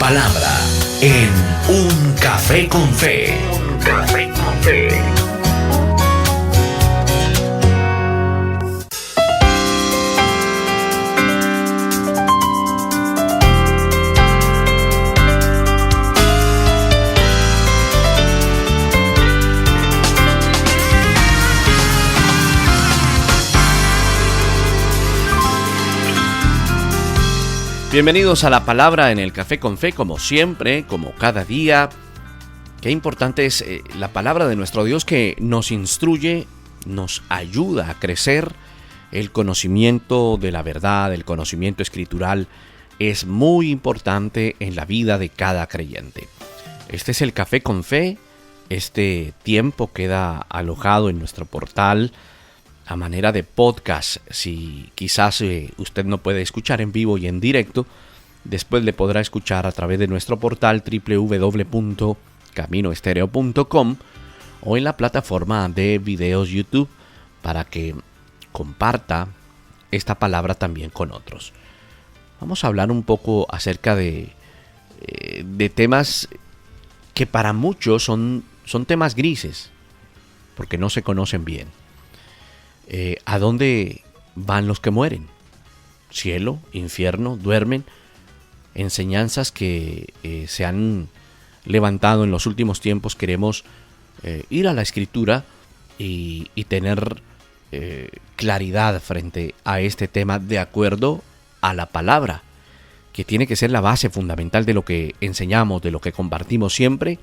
palabra en Un Café con Fe. Un Café con Fe. Bienvenidos a la palabra en el Café con Fe, como siempre, como cada día. Qué importante es la palabra de nuestro Dios que nos instruye, nos ayuda a crecer. El conocimiento de la verdad, el conocimiento escritural es muy importante en la vida de cada creyente. Este es el Café con Fe. Este tiempo queda alojado en nuestro portal a manera de podcast. Si quizás usted no puede escuchar en vivo y en directo, después le podrá escuchar a través de nuestro portal www.caminoestereo.com o en la plataforma de videos YouTube para que comparta esta palabra también con otros. Vamos a hablar un poco acerca de temas que para muchos son temas grises, porque no se conocen bien. ¿A dónde van los que mueren? Cielo, infierno, duermen. Enseñanzas que se han levantado en los últimos tiempos. Queremos ir a la Escritura y tener claridad frente a este tema de acuerdo a la palabra, que tiene que ser la base fundamental de lo que enseñamos, de lo que compartimos siempre,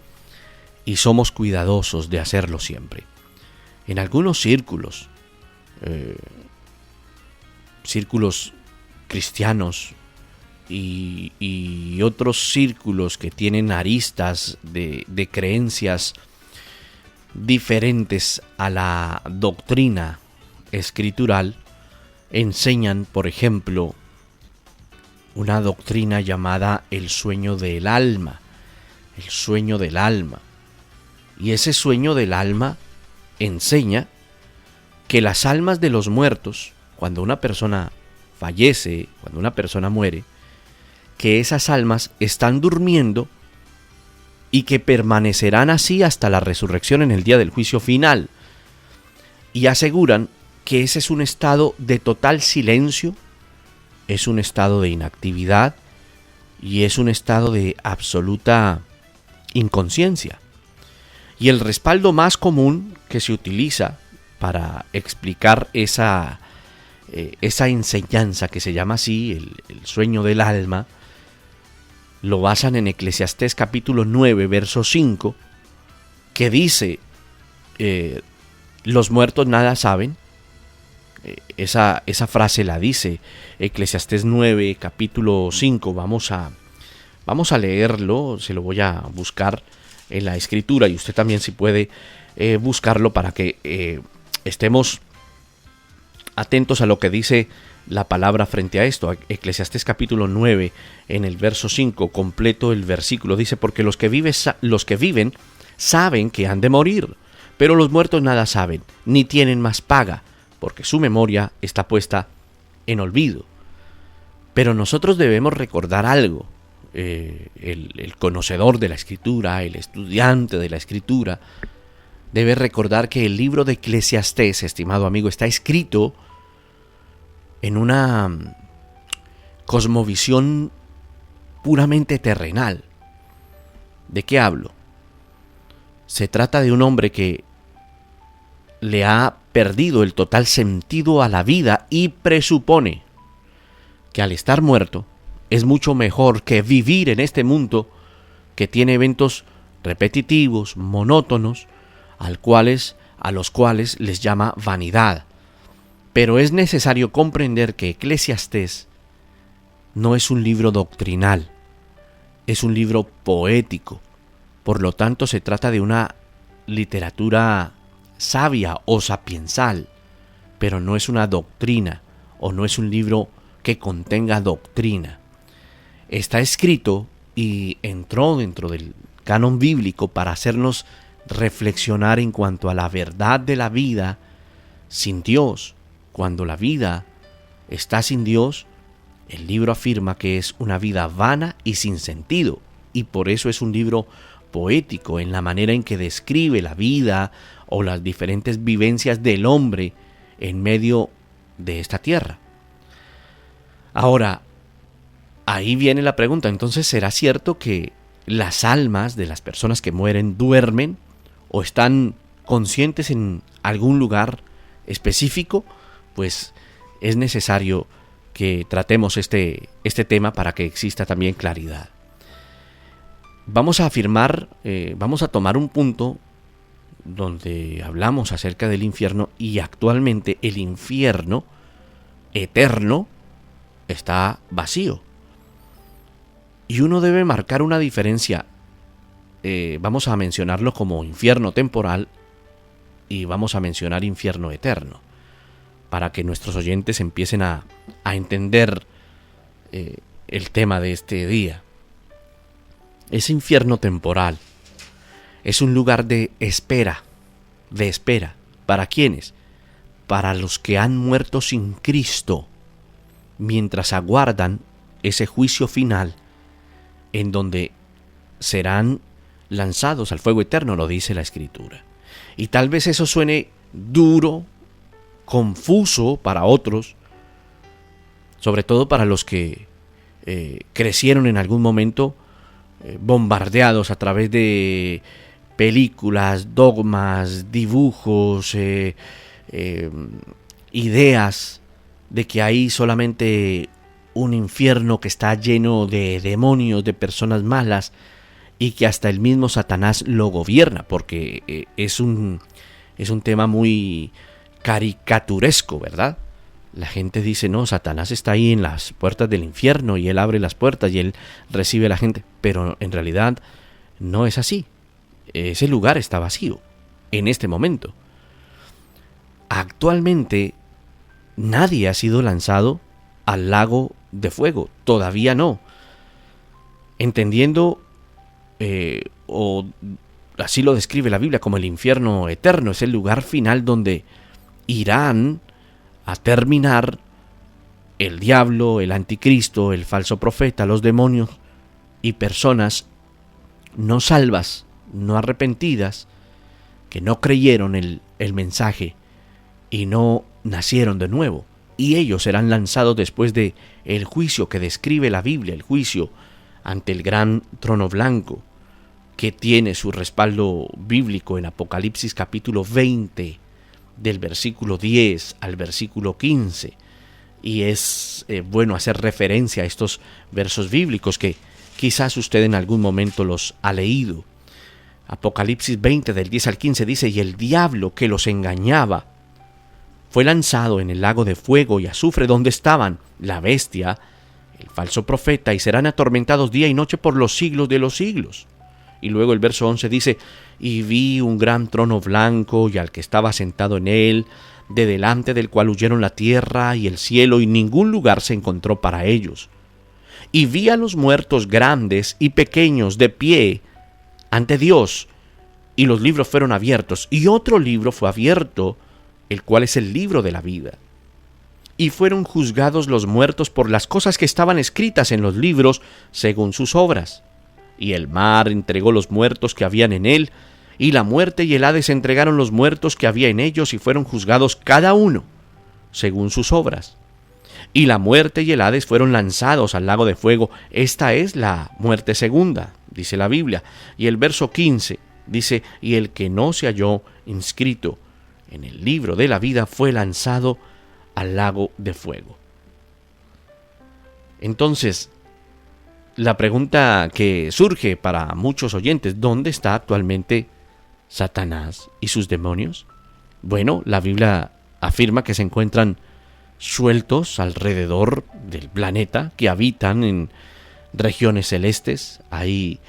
y somos cuidadosos de hacerlo siempre. En algunos círculos cristianos y otros círculos que tienen aristas de creencias diferentes a la doctrina escritural, enseñan, por ejemplo, una doctrina llamada el sueño del alma. El sueño del alma. Y ese sueño del alma enseña que las almas de los muertos, cuando una persona fallece, cuando una persona muere, que esas almas están durmiendo y que permanecerán así hasta la resurrección en el día del juicio final. Y aseguran que ese es un estado de total silencio, es un estado de inactividad y es un estado de absoluta inconsciencia. Y el respaldo más común que se utiliza para explicar esa enseñanza que se llama así, el sueño del alma, lo basan en Eclesiastés capítulo 9, verso 5, que dice, los muertos nada saben. Esa frase la dice Eclesiastés 9, capítulo 5, vamos a leerlo, se lo voy a buscar en la Escritura y usted también si puede buscarlo para que estemos atentos a lo que dice la palabra frente a esto. Eclesiastés capítulo 9, en el verso 5, completo el versículo, dice: porque los que viven saben que han de morir, pero los muertos nada saben, ni tienen más paga, porque su memoria está puesta en olvido. Pero nosotros debemos recordar algo. El conocedor de la Escritura, el estudiante de la Escritura, debe recordar que el libro de Eclesiastés, estimado amigo, está escrito en una cosmovisión puramente terrenal. ¿De qué hablo? Se trata de un hombre que le ha perdido el total sentido a la vida y presupone que al estar muerto es mucho mejor que vivir en este mundo que tiene eventos repetitivos, monótonos, a los cuales les llama vanidad. Pero es necesario comprender que Eclesiastés no es un libro doctrinal, es un libro poético. Por lo tanto, se trata de una literatura sabia o sapiensal, pero no es una doctrina o no es un libro que contenga doctrina. Está escrito y entró dentro del canon bíblico para hacernos reflexionar en cuanto a la verdad de la vida sin Dios. Cuando la vida está sin Dios, el libro afirma que es una vida vana y sin sentido. y por eso es un libro poético en la manera en que describe la vida o las diferentes vivencias del hombre en medio de esta tierra. Ahora, ahí viene la pregunta, entonces, ¿será cierto que las almas de las personas que mueren duermen o están conscientes en algún lugar específico? Pues es necesario que tratemos este tema para que exista también claridad. Vamos a afirmar, vamos a tomar un punto donde hablamos acerca del infierno, y actualmente el infierno eterno está vacío. Y uno debe marcar una diferencia. Vamos a mencionarlo como infierno temporal y vamos a mencionar infierno eterno, para que nuestros oyentes empiecen a entender el tema de este día. Ese infierno temporal es un lugar de espera. ¿Para quiénes? Para los que han muerto sin Cristo, mientras aguardan ese juicio final, en donde serán lanzados al fuego eterno, lo dice la Escritura. Y tal vez eso suene duro, confuso para otros, sobre todo para los que crecieron en algún momento bombardeados a través de películas, dogmas, dibujos, ideas de que hay solamente un infierno que está lleno de demonios, de personas malas, y que hasta el mismo Satanás lo gobierna, porque es un tema muy caricaturesco, ¿verdad? La gente dice, no, Satanás está ahí en las puertas del infierno y él abre las puertas y él recibe a la gente, pero en realidad no es así. Ese lugar está vacío en este momento. Actualmente nadie ha sido lanzado al lago de fuego, todavía no. Entendiendo, o así lo describe la Biblia, como el infierno eterno, es el lugar final donde irán a terminar el diablo, el anticristo, el falso profeta, los demonios y personas no salvas, no arrepentidas, que no creyeron el mensaje y no nacieron de nuevo. Y ellos serán lanzados después de el juicio que describe la Biblia, el juicio ante el gran trono blanco, que tiene su respaldo bíblico en Apocalipsis capítulo 20, del versículo 10 al versículo 15. Y es bueno hacer referencia a estos versos bíblicos que quizás usted en algún momento los ha leído. Apocalipsis 20 del 10 al 15 dice: y el diablo que los engañaba fue lanzado en el lago de fuego y azufre, donde estaban la bestia, el falso profeta, y serán atormentados día y noche por los siglos de los siglos. Y luego el verso 11 dice: y vi un gran trono blanco y al que estaba sentado en él, de delante del cual huyeron la tierra y el cielo, y ningún lugar se encontró para ellos. Y vi a los muertos grandes y pequeños de pie ante Dios, y los libros fueron abiertos, y otro libro fue abierto, el cual es el libro de la vida. Y fueron juzgados los muertos por las cosas que estaban escritas en los libros según sus obras. Y el mar entregó los muertos que habían en él, y la muerte y el Hades entregaron los muertos que había en ellos, y fueron juzgados cada uno según sus obras. Y la muerte y el Hades fueron lanzados al lago de fuego. Esta es la muerte segunda, dice la Biblia. Y el verso 15 dice: y el que no se halló inscrito en el libro de la vida fue lanzado al lago de fuego. Entonces, la pregunta que surge para muchos oyentes: ¿dónde está actualmente Satanás y sus demonios? Bueno, la Biblia afirma que se encuentran sueltos alrededor del planeta, que habitan en regiones celestes. Hay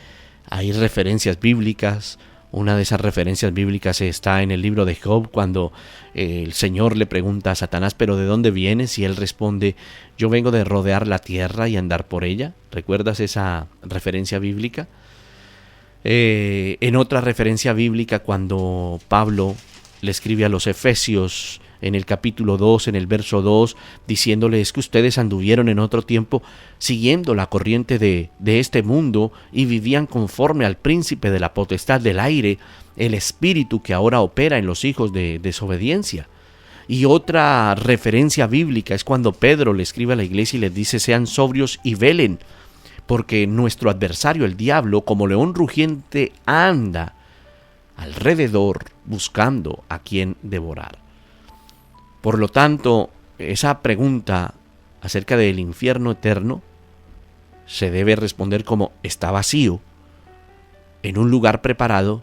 referencias bíblicas. Una de esas referencias bíblicas está en el libro de Job, cuando el Señor le pregunta a Satanás: ¿pero de dónde vienes? Y él responde: yo vengo de rodear la tierra y andar por ella. ¿Recuerdas esa referencia bíblica? En otra referencia bíblica, cuando Pablo le escribe a los Efesios en el capítulo 2, en el verso 2, diciéndole: es que ustedes anduvieron en otro tiempo siguiendo la corriente de este mundo y vivían conforme al príncipe de la potestad del aire, el espíritu que ahora opera en los hijos de desobediencia. Y otra referencia bíblica es cuando Pedro le escribe a la iglesia y les dice: sean sobrios y velen, porque nuestro adversario, el diablo, como león rugiente, anda alrededor buscando a quien devorar. Por lo tanto, esa pregunta acerca del infierno eterno se debe responder como: está vacío, en un lugar preparado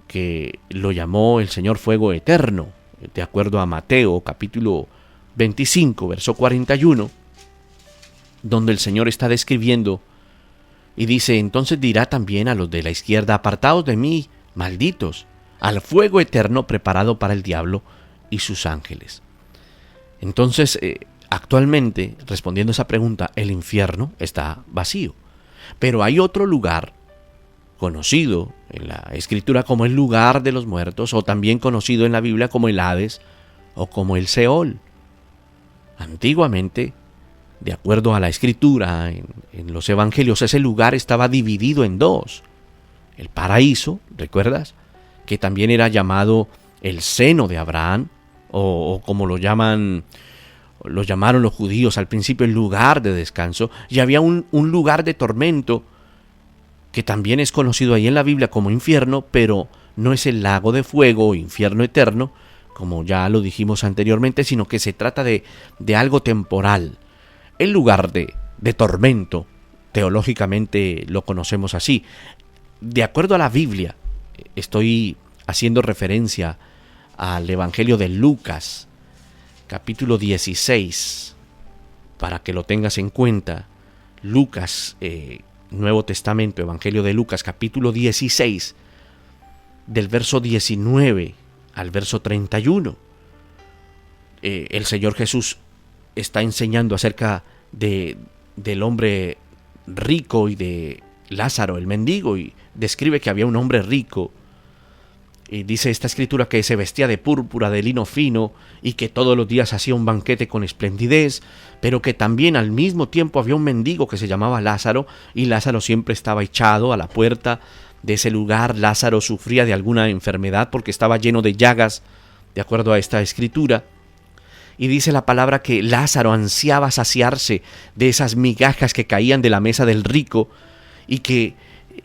que lo llamó el Señor fuego eterno, de acuerdo a Mateo capítulo 25, verso 41, donde el Señor está describiendo y dice: entonces dirá también a los de la izquierda: apartaos de mí, malditos, al fuego eterno preparado para el diablo y sus ángeles. Entonces, actualmente, respondiendo a esa pregunta, el infierno está vacío. Pero hay otro lugar conocido en la Escritura como el lugar de los muertos, o también conocido en la Biblia como el Hades o como el Seol. Antiguamente, de acuerdo a la Escritura, en los Evangelios, ese lugar estaba dividido en dos. El paraíso, ¿recuerdas? Que también era llamado el seno de Abraham, o como lo llamaron los judíos al principio, el lugar de descanso. Y había un lugar de tormento que también es conocido ahí en la Biblia como infierno, pero no es el lago de fuego o infierno eterno, como ya lo dijimos anteriormente, sino que se trata de algo temporal. El lugar de tormento, teológicamente lo conocemos así. De acuerdo a la Biblia, estoy haciendo referencia al Evangelio de Lucas, capítulo 16, para que lo tengas en cuenta. Lucas, Nuevo Testamento, Evangelio de Lucas, capítulo 16, del verso 19 al verso 31. El Señor Jesús está enseñando acerca del hombre rico y de Lázaro, el mendigo, y describe que había un hombre rico. Y dice esta escritura que se vestía de púrpura, de lino fino, y que todos los días hacía un banquete con esplendidez, pero que también al mismo tiempo había un mendigo que se llamaba Lázaro, y Lázaro siempre estaba echado a la puerta de ese lugar. Lázaro sufría de alguna enfermedad porque estaba lleno de llagas, de acuerdo a esta escritura. Y dice la palabra que Lázaro ansiaba saciarse de esas migajas que caían de la mesa del rico, y que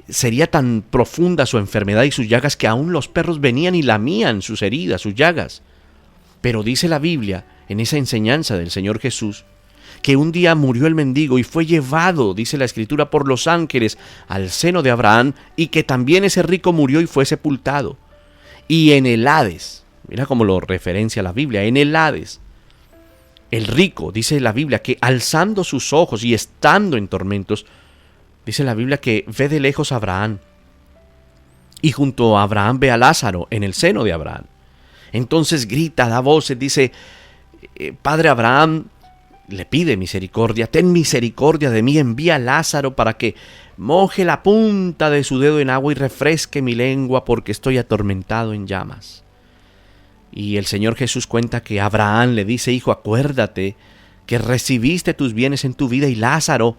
sería tan profunda su enfermedad y sus llagas que aún los perros venían y lamían sus heridas, sus llagas. Pero dice la Biblia, en esa enseñanza del Señor Jesús, que un día murió el mendigo y fue llevado, dice la Escritura, por los ángeles al seno de Abraham, y que también ese rico murió y fue sepultado. Y en el Hades, mira cómo lo referencia la Biblia, en el Hades, el rico, dice la Biblia, que alzando sus ojos y estando en tormentos, dice la Biblia que ve de lejos a Abraham, y junto a Abraham ve a Lázaro en el seno de Abraham. Entonces grita, da voces, dice: Padre Abraham, le pide misericordia, ten misericordia de mí, envía a Lázaro para que moje la punta de su dedo en agua y refresque mi lengua, porque estoy atormentado en llamas. Y el Señor Jesús cuenta que Abraham le dice: hijo, acuérdate que recibiste tus bienes en tu vida y Lázaro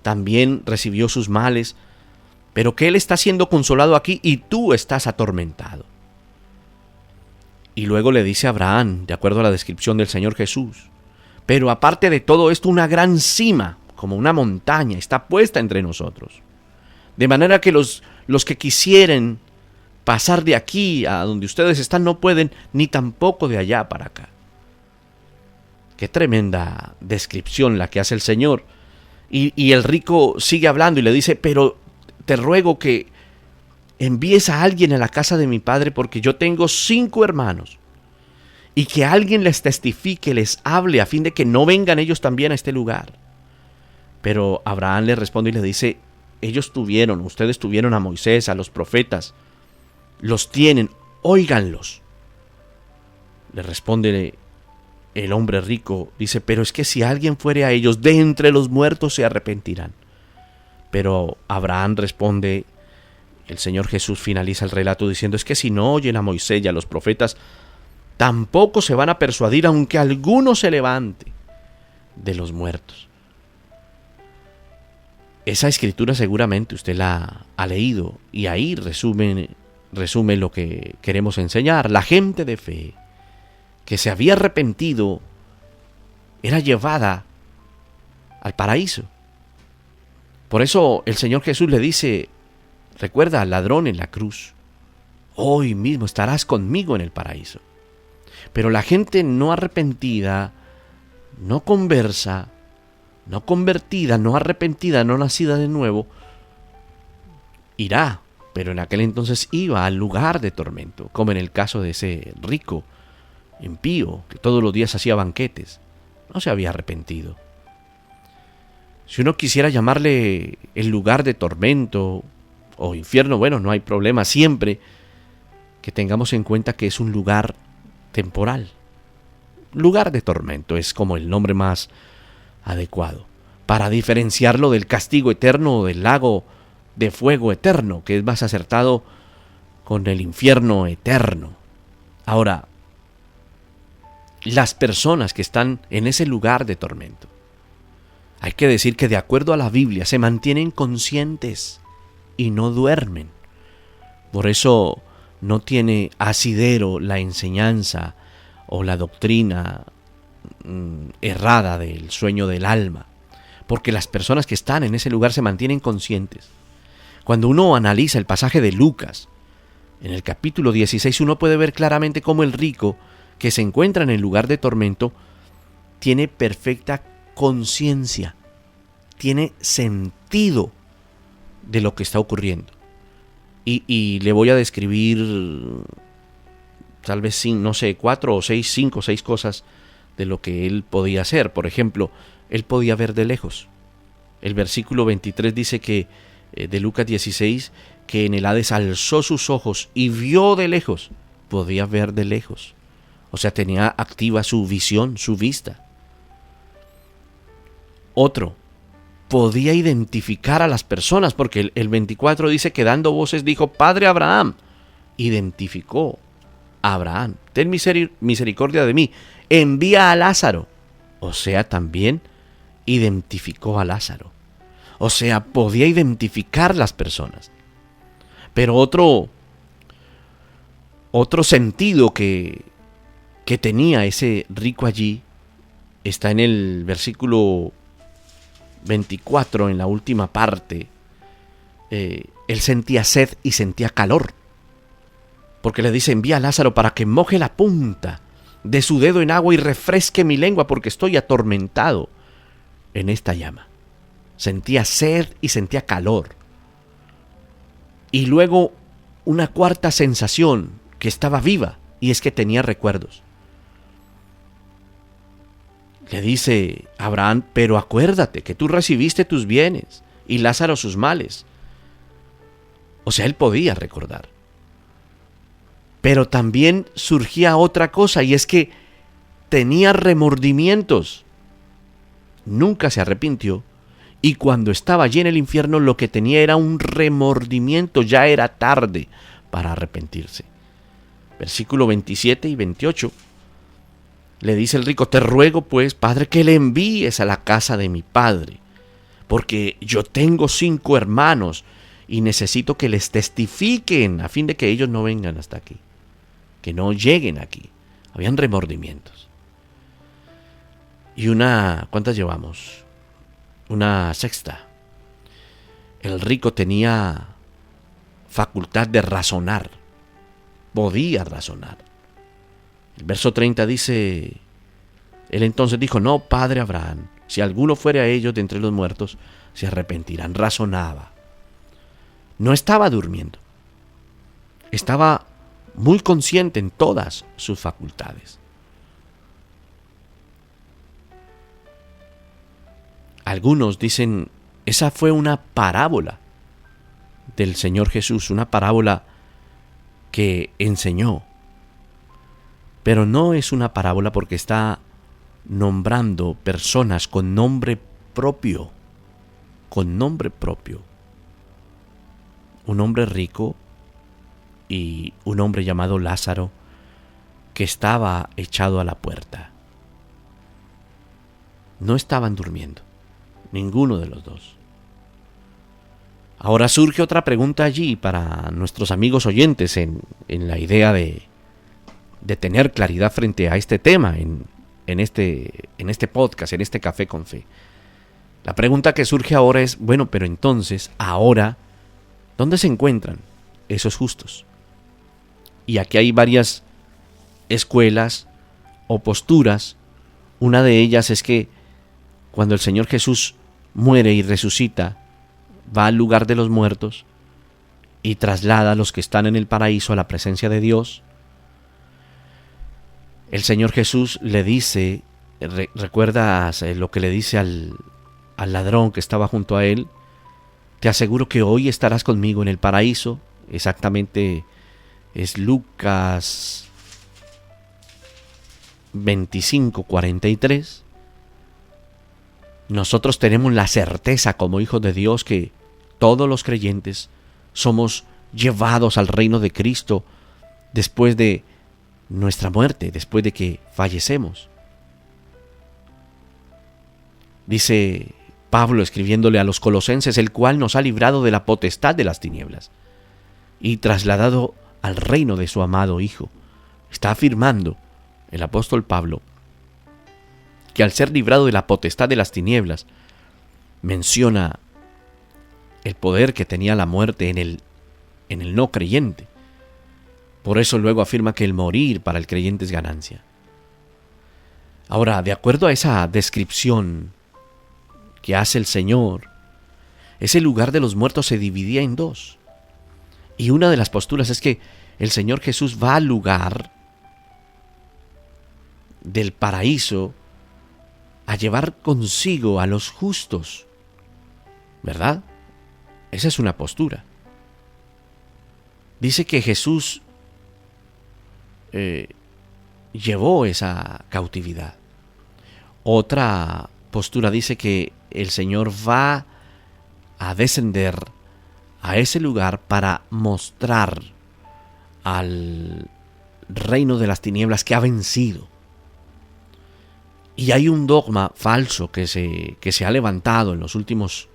también recibió sus males, pero que él está siendo consolado aquí y tú estás atormentado. Y luego le dice a Abraham, de acuerdo a la descripción del Señor Jesús: pero aparte de todo esto, una gran cima, como una montaña, está puesta entre nosotros, de manera que los que quisieren pasar de aquí a donde ustedes están no pueden, ni tampoco de allá para acá. Qué tremenda descripción la que hace el Señor. Y el rico sigue hablando y le dice: pero te ruego que envíes a alguien a la casa de mi padre, porque yo tengo 5 hermanos, y que alguien les testifique, les hable, a fin de que no vengan ellos también a este lugar. Pero Abraham le responde y le dice: ustedes tuvieron a Moisés, a los profetas, los tienen, óiganlos. Le responde el hombre rico, dice: pero es que si alguien fuere a ellos, de entre los muertos se arrepentirán. Pero Abraham responde, el Señor Jesús finaliza el relato diciendo: es que si no oyen a Moisés y a los profetas, tampoco se van a persuadir aunque alguno se levante de los muertos. Esa escritura seguramente usted la ha leído y ahí resume lo que queremos enseñar. La gente de fe que se había arrepentido era llevada al paraíso. Por eso el Señor Jesús le dice, recuerda al ladrón en la cruz, hoy mismo estarás conmigo en el paraíso. Pero la gente no arrepentida, no conversa, no convertida, no arrepentida, no nacida de nuevo, irá, pero en aquel entonces iba al lugar de tormento, como en el caso de ese rico impío que todos los días hacía banquetes. No se había arrepentido. Si uno quisiera llamarle el lugar de tormento o infierno, bueno, no hay problema, siempre que tengamos en cuenta que es un lugar temporal. Lugar de tormento es como el nombre más adecuado, para diferenciarlo del castigo eterno o del lago de fuego eterno, que es más acertado con el infierno eterno. Ahora, las personas que están en ese lugar de tormento, hay que decir que de acuerdo a la Biblia se mantienen conscientes y no duermen. Por eso no tiene asidero la enseñanza o la doctrina errada del sueño del alma, porque las personas que están en ese lugar se mantienen conscientes. Cuando uno analiza el pasaje de Lucas, en el capítulo 16, uno puede ver claramente cómo el rico que se encuentra en el lugar de tormento tiene perfecta conciencia, tiene sentido de lo que está ocurriendo. Y le voy a describir tal vez, no sé, 4 o 6, 5 o 6 cosas de lo que él podía hacer. Por ejemplo, él podía ver de lejos. El versículo 23 dice que de Lucas 16, que en el Hades alzó sus ojos y vio de lejos. Podía ver de lejos. O sea, tenía activa su visión, su vista. Otro, podía identificar a las personas, porque el 24 dice que dando voces dijo, Padre Abraham. Identificó a Abraham. Ten misericordia de mí. Envía a Lázaro. O sea, también identificó a Lázaro. O sea, podía identificar las personas. Pero otro sentido que tenía ese rico allí está en el versículo 24, en la última parte. Él sentía sed y sentía calor, porque le dice, envía a Lázaro para que moje la punta de su dedo en agua y refresque mi lengua, porque estoy atormentado en esta llama. Sentía sed y sentía calor. Y luego una cuarta sensación que estaba viva, y es que tenía recuerdos. Le dice Abraham, pero acuérdate que tú recibiste tus bienes y Lázaro sus males. O sea, él podía recordar. Pero también surgía otra cosa, y es que tenía remordimientos. Nunca se arrepintió, y cuando estaba allí en el infierno lo que tenía era un remordimiento, ya era tarde para arrepentirse. Versículo 27 y 28. Le dice el rico, te ruego pues, Padre, que le envíes a la casa de mi padre, porque yo tengo 5 hermanos y necesito que les testifiquen a fin de que ellos no vengan hasta aquí, que no lleguen aquí. Habían remordimientos. Y ¿cuántas llevamos? Una sexta. El rico tenía facultad de razonar, podía razonar. El verso 30 dice, él entonces dijo, no, Padre Abraham, si alguno fuere a ellos de entre los muertos, se arrepentirán. Razonaba. No estaba durmiendo. Estaba muy consciente en todas sus facultades. Algunos dicen, esa fue una parábola del Señor Jesús, una parábola que enseñó. Pero no es una parábola porque está nombrando personas con nombre propio. Con nombre propio. Un hombre rico y un hombre llamado Lázaro, que estaba echado a la puerta. No estaban durmiendo, ninguno de los dos. Ahora surge otra pregunta allí para nuestros amigos oyentes en la idea de tener claridad frente a este tema en este podcast, en este Café con Fe. La pregunta que surge ahora es, bueno, pero entonces, ahora, ¿dónde se encuentran esos justos? Y aquí hay varias escuelas o posturas. Una de ellas es que cuando el Señor Jesús muere y resucita, va al lugar de los muertos y traslada a los que están en el paraíso a la presencia de Dios. El Señor Jesús le dice, ¿recuerdas lo que le dice al ladrón que estaba junto a él? Te aseguro que hoy estarás conmigo en el paraíso. Exactamente es Lucas 25:43. Nosotros tenemos la certeza como hijos de Dios que todos los creyentes somos llevados al reino de Cristo después de nuestra muerte, después de que fallecemos. Dice Pablo escribiéndole a los colosenses, el cual nos ha librado de la potestad de las tinieblas y trasladado al reino de su amado Hijo. Está afirmando el apóstol Pablo que al ser librado de la potestad de las tinieblas, menciona el poder que tenía la muerte en el no creyente. Por eso luego afirma que el morir para el creyente es ganancia. Ahora, de acuerdo a esa descripción que hace el Señor, ese lugar de los muertos se dividía en dos. Y una de las posturas es que el Señor Jesús va al lugar del paraíso a llevar consigo a los justos, ¿verdad? Esa es una postura. Dice que Jesús llevó esa cautividad. Otra postura dice que el Señor va a descender a ese lugar para mostrar al reino de las tinieblas que ha vencido. Y hay un dogma falso que se ha levantado en los últimos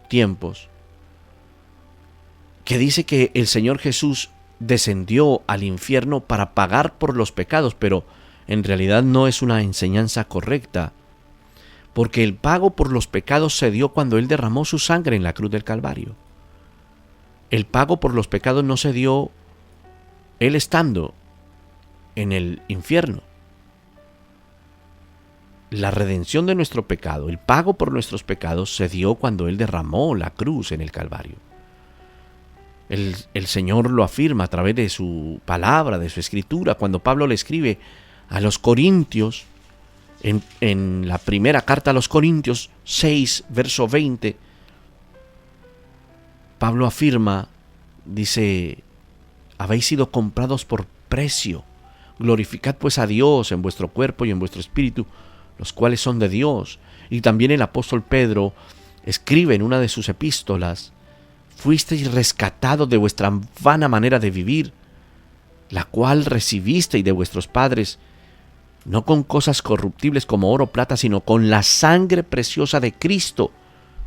tiempos, que dice que el Señor Jesús descendió al infierno para pagar por los pecados, pero en realidad no es una enseñanza correcta, porque el pago por los pecados se dio cuando Él derramó su sangre en la cruz del Calvario. El pago por los pecados no se dio Él estando en el infierno. La redención de nuestro pecado, el pago por nuestros pecados se dio cuando Él derramó la cruz en el Calvario. El Señor lo afirma a través de su palabra, de su escritura, cuando Pablo le escribe a los Corintios, en la primera carta a los Corintios 6, verso 20, Pablo afirma, dice, habéis sido comprados por precio, glorificad pues a Dios en vuestro cuerpo y en vuestro espíritu, los cuales son de Dios. Y también el apóstol Pedro escribe en una de sus epístolas, fuisteis rescatados de vuestra vana manera de vivir, la cual recibisteis de vuestros padres, no con cosas corruptibles como oro o plata, sino con la sangre preciosa de Cristo,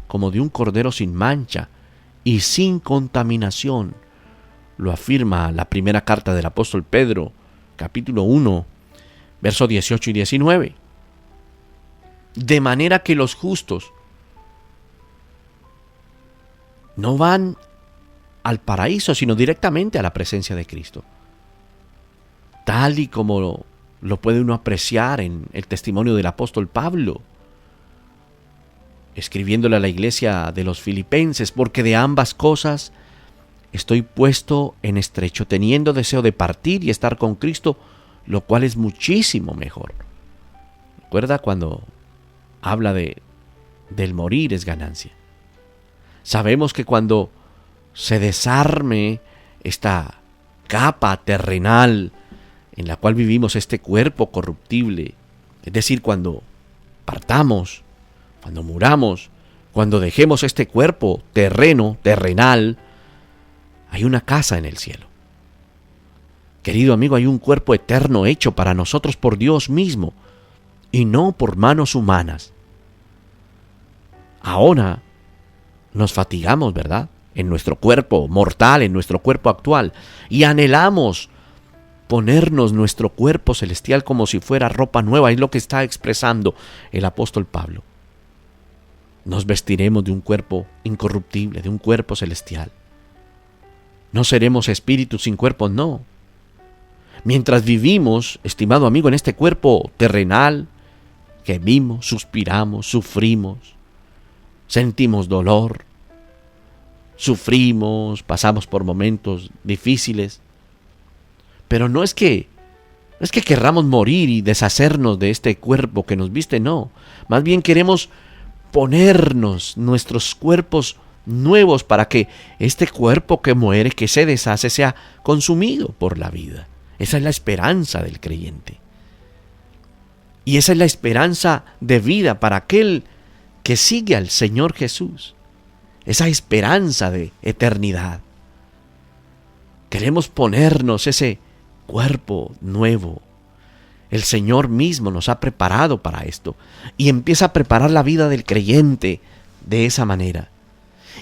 como de un cordero sin mancha y sin contaminación. Lo afirma la primera carta del apóstol Pedro, capítulo 1, versos 18 y 19. De manera que los justos no van al paraíso, sino directamente a la presencia de Cristo. Tal y como lo puede uno apreciar en el testimonio del apóstol Pablo, escribiéndole a la iglesia de los Filipenses, porque de ambas cosas estoy puesto en estrecho, teniendo deseo de partir y estar con Cristo, lo cual es muchísimo mejor. ¿Recuerda cuando habla del morir es ganancia? Sabemos que cuando se desarme esta capa terrenal en la cual vivimos, este cuerpo corruptible, es decir, cuando partamos, cuando muramos, cuando dejemos este cuerpo terrenal, hay una casa en el cielo. Querido amigo, hay un cuerpo eterno hecho para nosotros por Dios mismo y no por manos humanas. Ahora nos fatigamos, ¿verdad?, en nuestro cuerpo mortal, en nuestro cuerpo actual, y anhelamos ponernos nuestro cuerpo celestial como si fuera ropa nueva. Es lo que está expresando el apóstol Pablo. Nos vestiremos de un cuerpo incorruptible, de un cuerpo celestial. No seremos espíritus sin cuerpo, no. Mientras vivimos, estimado amigo, en este cuerpo terrenal, gemimos, suspiramos, sufrimos, sentimos dolor, sufrimos, pasamos por momentos difíciles. Pero no es que querramos morir y deshacernos de este cuerpo que nos viste, no. Más bien queremos ponernos nuestros cuerpos nuevos para que este cuerpo que muere, que se deshace, sea consumido por la vida. Esa es la esperanza del creyente. Y esa es la esperanza de vida para aquel que sigue al Señor Jesús. Esa esperanza de eternidad. Queremos ponernos ese cuerpo nuevo. El Señor mismo nos ha preparado para esto y empieza a preparar la vida del creyente de esa manera.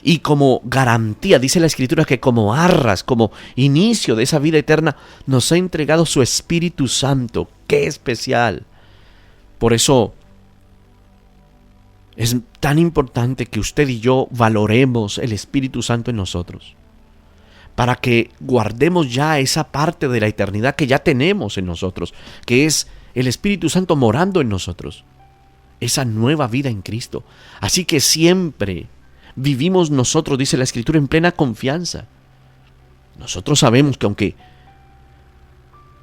Y como garantía, dice la Escritura que como arras, como inicio de esa vida eterna, nos ha entregado su Espíritu Santo. ¡Qué especial! Por eso es tan importante que usted y yo valoremos el Espíritu Santo en nosotros, para que guardemos ya esa parte de la eternidad que ya tenemos en nosotros, que es el Espíritu Santo morando en nosotros, esa nueva vida en Cristo. Así que siempre vivimos nosotros, dice la Escritura, en plena confianza. Nosotros sabemos que aunque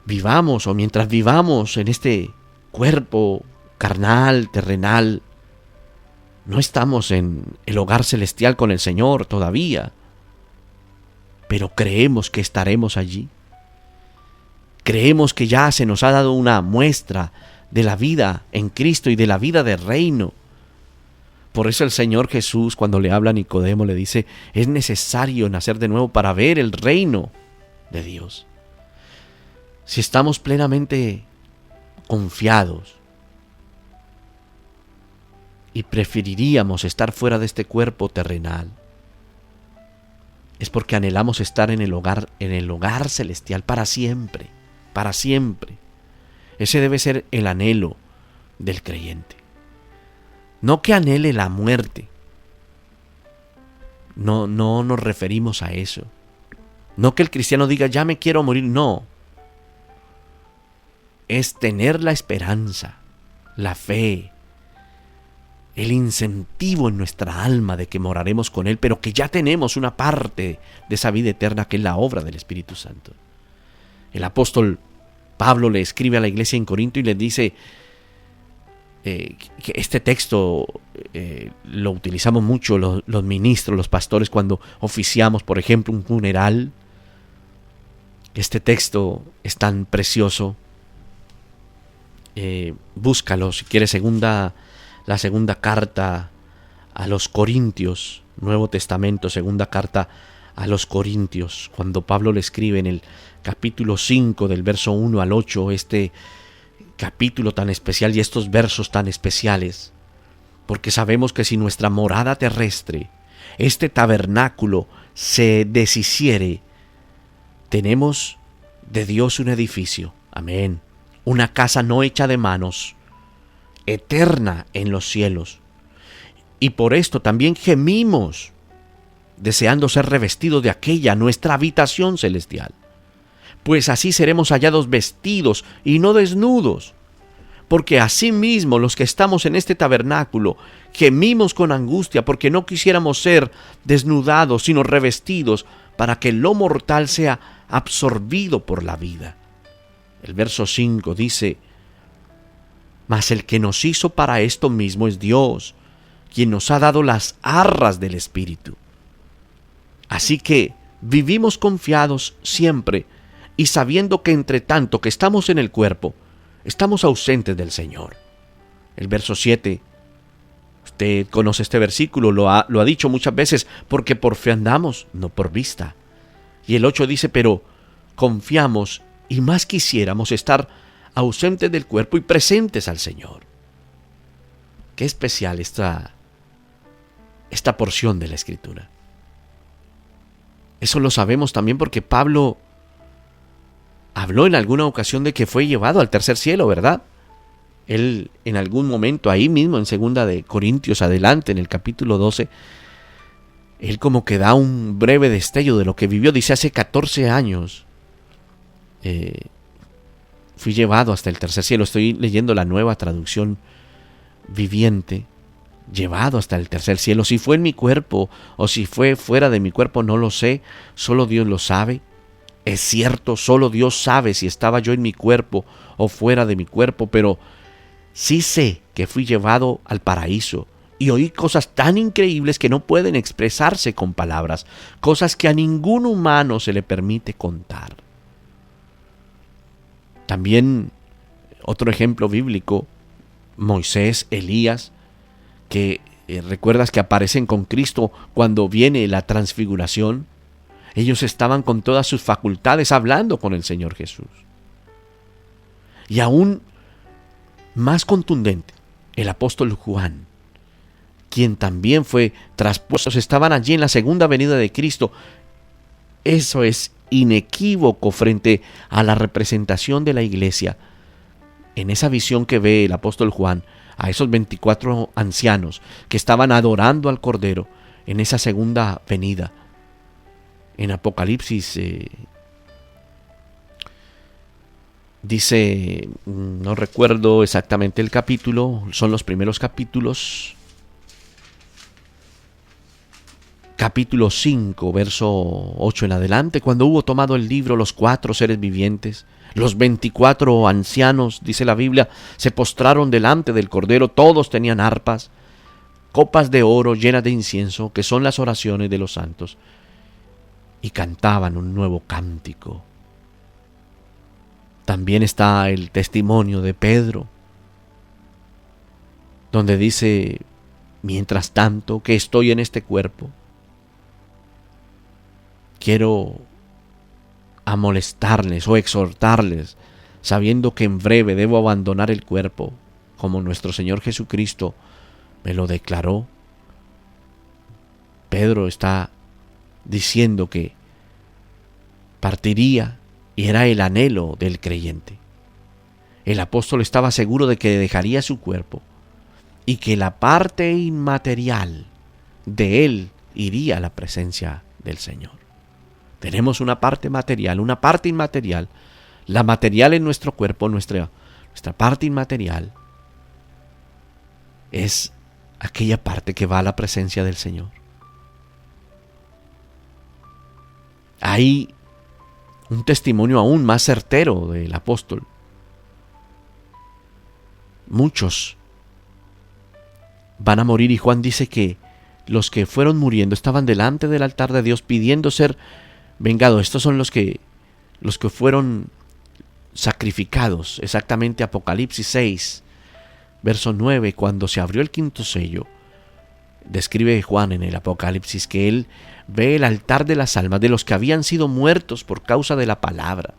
vivamos o mientras vivamos en este cuerpo carnal, terrenal, no estamos en el hogar celestial con el Señor todavía, pero creemos que estaremos allí. Creemos que ya se nos ha dado una muestra de la vida en Cristo y de la vida del reino. Por eso el Señor Jesús, cuando le habla a Nicodemo, le dice: es necesario nacer de nuevo para ver el reino de Dios. Si estamos plenamente confiados y preferiríamos estar fuera de este cuerpo terrenal, es porque anhelamos estar en el hogar celestial para siempre, para siempre. Ese debe ser el anhelo del creyente. No que anhele la muerte. No nos referimos a eso. No que el cristiano diga: ya me quiero morir. No. Es tener la esperanza, la fe, el incentivo en nuestra alma de que moraremos con Él, pero que ya tenemos una parte de esa vida eterna que es la obra del Espíritu Santo. El apóstol Pablo le escribe a la iglesia en Corinto y le dice que este texto lo utilizamos mucho los ministros, los pastores, cuando oficiamos, por ejemplo, un funeral. Este texto es tan precioso. Búscalo si quieres, la segunda carta a los Corintios, Nuevo Testamento, segunda carta a los Corintios, cuando Pablo le escribe en el capítulo 5 del verso 1 al 8, este capítulo tan especial y estos versos tan especiales, porque sabemos que si nuestra morada terrestre, este tabernáculo, se deshiciere, tenemos de Dios un edificio, amén, una casa no hecha de manos, eterna en los cielos. Y por esto también gemimos, deseando ser revestidos de aquella nuestra habitación celestial. Pues así seremos hallados vestidos y no desnudos. Porque asimismo los que estamos en este tabernáculo gemimos con angustia, porque no quisiéramos ser desnudados, sino revestidos, para que lo mortal sea absorbido por la vida. El verso 5 dice: mas el que nos hizo para esto mismo es Dios, quien nos ha dado las arras del Espíritu. Así que vivimos confiados siempre y sabiendo que entre tanto que estamos en el cuerpo, estamos ausentes del Señor. El verso 7, usted conoce este versículo, lo ha dicho muchas veces: porque por fe andamos, no por vista. Y el 8 dice: pero confiamos y más quisiéramos estar ausentes del cuerpo y presentes al Señor. Qué especial esta porción de la Escritura. Eso lo sabemos también porque Pablo habló en alguna ocasión de que fue llevado al tercer cielo, ¿verdad? Él en algún momento, ahí mismo en 2 de Corintios, adelante, en el capítulo 12, él como que da un breve destello de lo que vivió. Dice, hace 14 años fui llevado hasta el tercer cielo. Estoy leyendo la Nueva Traducción Viviente. Llevado hasta el tercer cielo. Si fue en mi cuerpo o si fue fuera de mi cuerpo, no lo sé. Solo Dios lo sabe. Es cierto, solo Dios sabe si estaba yo en mi cuerpo o fuera de mi cuerpo, pero sí sé que fui llevado al paraíso y oí cosas tan increíbles que no pueden expresarse con palabras, cosas que a ningún humano se le permite contar. También otro ejemplo bíblico, Moisés, Elías, que recuerdas que aparecen con Cristo cuando viene la transfiguración. Ellos estaban con todas sus facultades hablando con el Señor Jesús. Y aún más contundente, el apóstol Juan, quien también fue traspuesto, estaban allí en la segunda venida de Cristo. Eso es inequívoco frente a la representación de la iglesia. En esa visión que ve el apóstol Juan, a esos 24 ancianos que estaban adorando al Cordero en esa segunda venida. En Apocalipsis dice, no recuerdo exactamente el capítulo, son los primeros capítulos. Capítulo 5, verso 8 en adelante, cuando hubo tomado el libro los 4 seres vivientes, los 24 ancianos, dice la Biblia, se postraron delante del Cordero. Todos tenían arpas, copas de oro llenas de incienso, que son las oraciones de los santos, y cantaban un nuevo cántico. También está el testimonio de Pedro, donde dice, mientras tanto que estoy en este cuerpo, quiero amonestarles o exhortarles, sabiendo que en breve debo abandonar el cuerpo, como nuestro Señor Jesucristo me lo declaró. Pedro está diciendo que partiría y era el anhelo del creyente. El apóstol estaba seguro de que dejaría su cuerpo y que la parte inmaterial de él iría a la presencia del Señor. Tenemos una parte material, una parte inmaterial. La material en nuestro cuerpo, nuestra parte inmaterial, es aquella parte que va a la presencia del Señor. Hay un testimonio aún más certero del apóstol. Muchos van a morir y Juan dice que los que fueron muriendo estaban delante del altar de Dios pidiendo ser vengados. Estos son los que fueron sacrificados. Exactamente Apocalipsis 6, verso 9, cuando se abrió el quinto sello, describe Juan en el Apocalipsis que él ve el altar de las almas de los que habían sido muertos por causa de la palabra,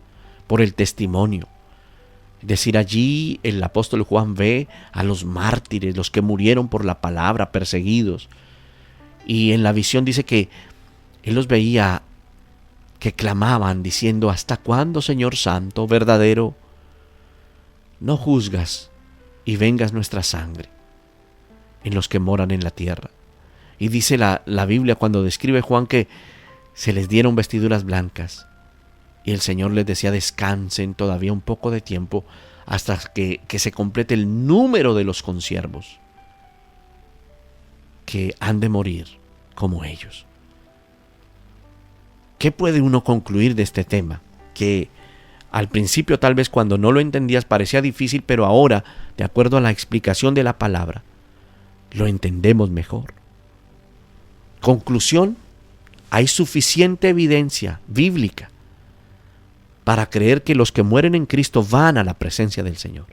por el testimonio. Es decir, allí el apóstol Juan ve a los mártires, los que murieron por la palabra, perseguidos. Y en la visión dice que él los veía que clamaban diciendo, ¿hasta cuándo, Señor Santo, verdadero, no juzgas y vengas nuestra sangre en los que moran en la tierra? Y dice la Biblia cuando describe Juan que se les dieron vestiduras blancas y el Señor les decía, descansen todavía un poco de tiempo hasta que se complete el número de los consiervos que han de morir como ellos. ¿Qué puede uno concluir de este tema? Que al principio tal vez cuando no lo entendías parecía difícil, pero ahora, de acuerdo a la explicación de la palabra, lo entendemos mejor. Conclusión, hay suficiente evidencia bíblica para creer que los que mueren en Cristo van a la presencia del Señor.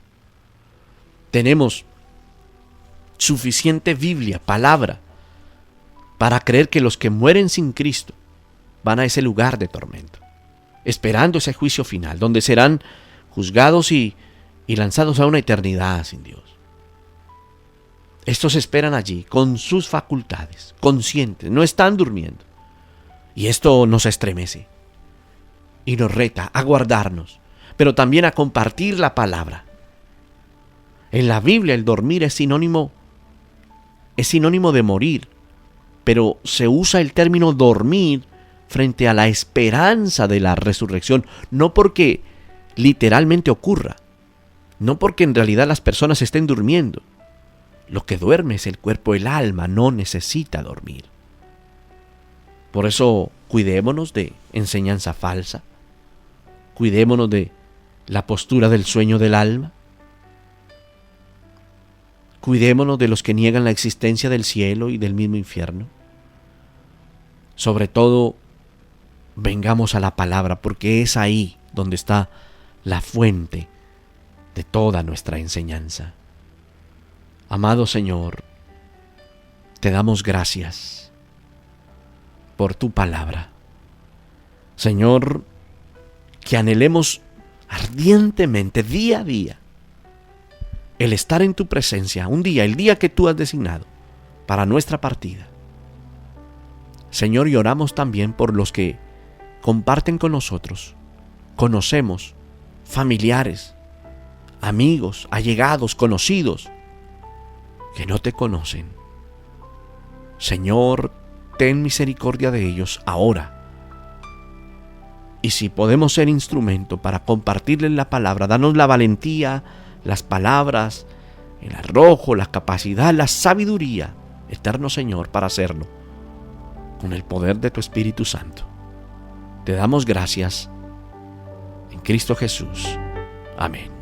Tenemos suficiente Biblia, palabra, para creer que los que mueren sin Cristo van a ese lugar de tormento. esperando ese juicio final, donde serán juzgados y lanzados a una eternidad sin Dios. Estos esperan allí con sus facultades, conscientes, no están durmiendo. Y esto nos estremece y nos reta a guardarnos, pero también a compartir la palabra. En la Biblia el dormir es sinónimo de morir, pero se usa el término dormir frente a la esperanza de la resurrección, no porque literalmente ocurra, no porque en realidad las personas estén durmiendo. Lo que duerme es el cuerpo, el alma no necesita dormir. Por eso cuidémonos de enseñanza falsa, cuidémonos de la postura del sueño del alma, cuidémonos de los que niegan la existencia del cielo y del mismo infierno. Sobre todo, vengamos a la palabra, porque es ahí donde está la fuente de toda nuestra enseñanza. Amado Señor, te damos gracias por tu palabra. Señor, que anhelemos ardientemente, día a día, el estar en tu presencia, un día, el día que tú has designado para nuestra partida. Señor, y oramos también por los que comparten con nosotros, conocemos, familiares, amigos, allegados, conocidos, que no te conocen. Señor, ten misericordia de ellos ahora. Y si podemos ser instrumento para compartirles la palabra, danos la valentía, las palabras, el arrojo, la capacidad, la sabiduría, eterno Señor, para hacerlo, con el poder de tu Espíritu Santo. Te damos gracias en Cristo Jesús. Amén.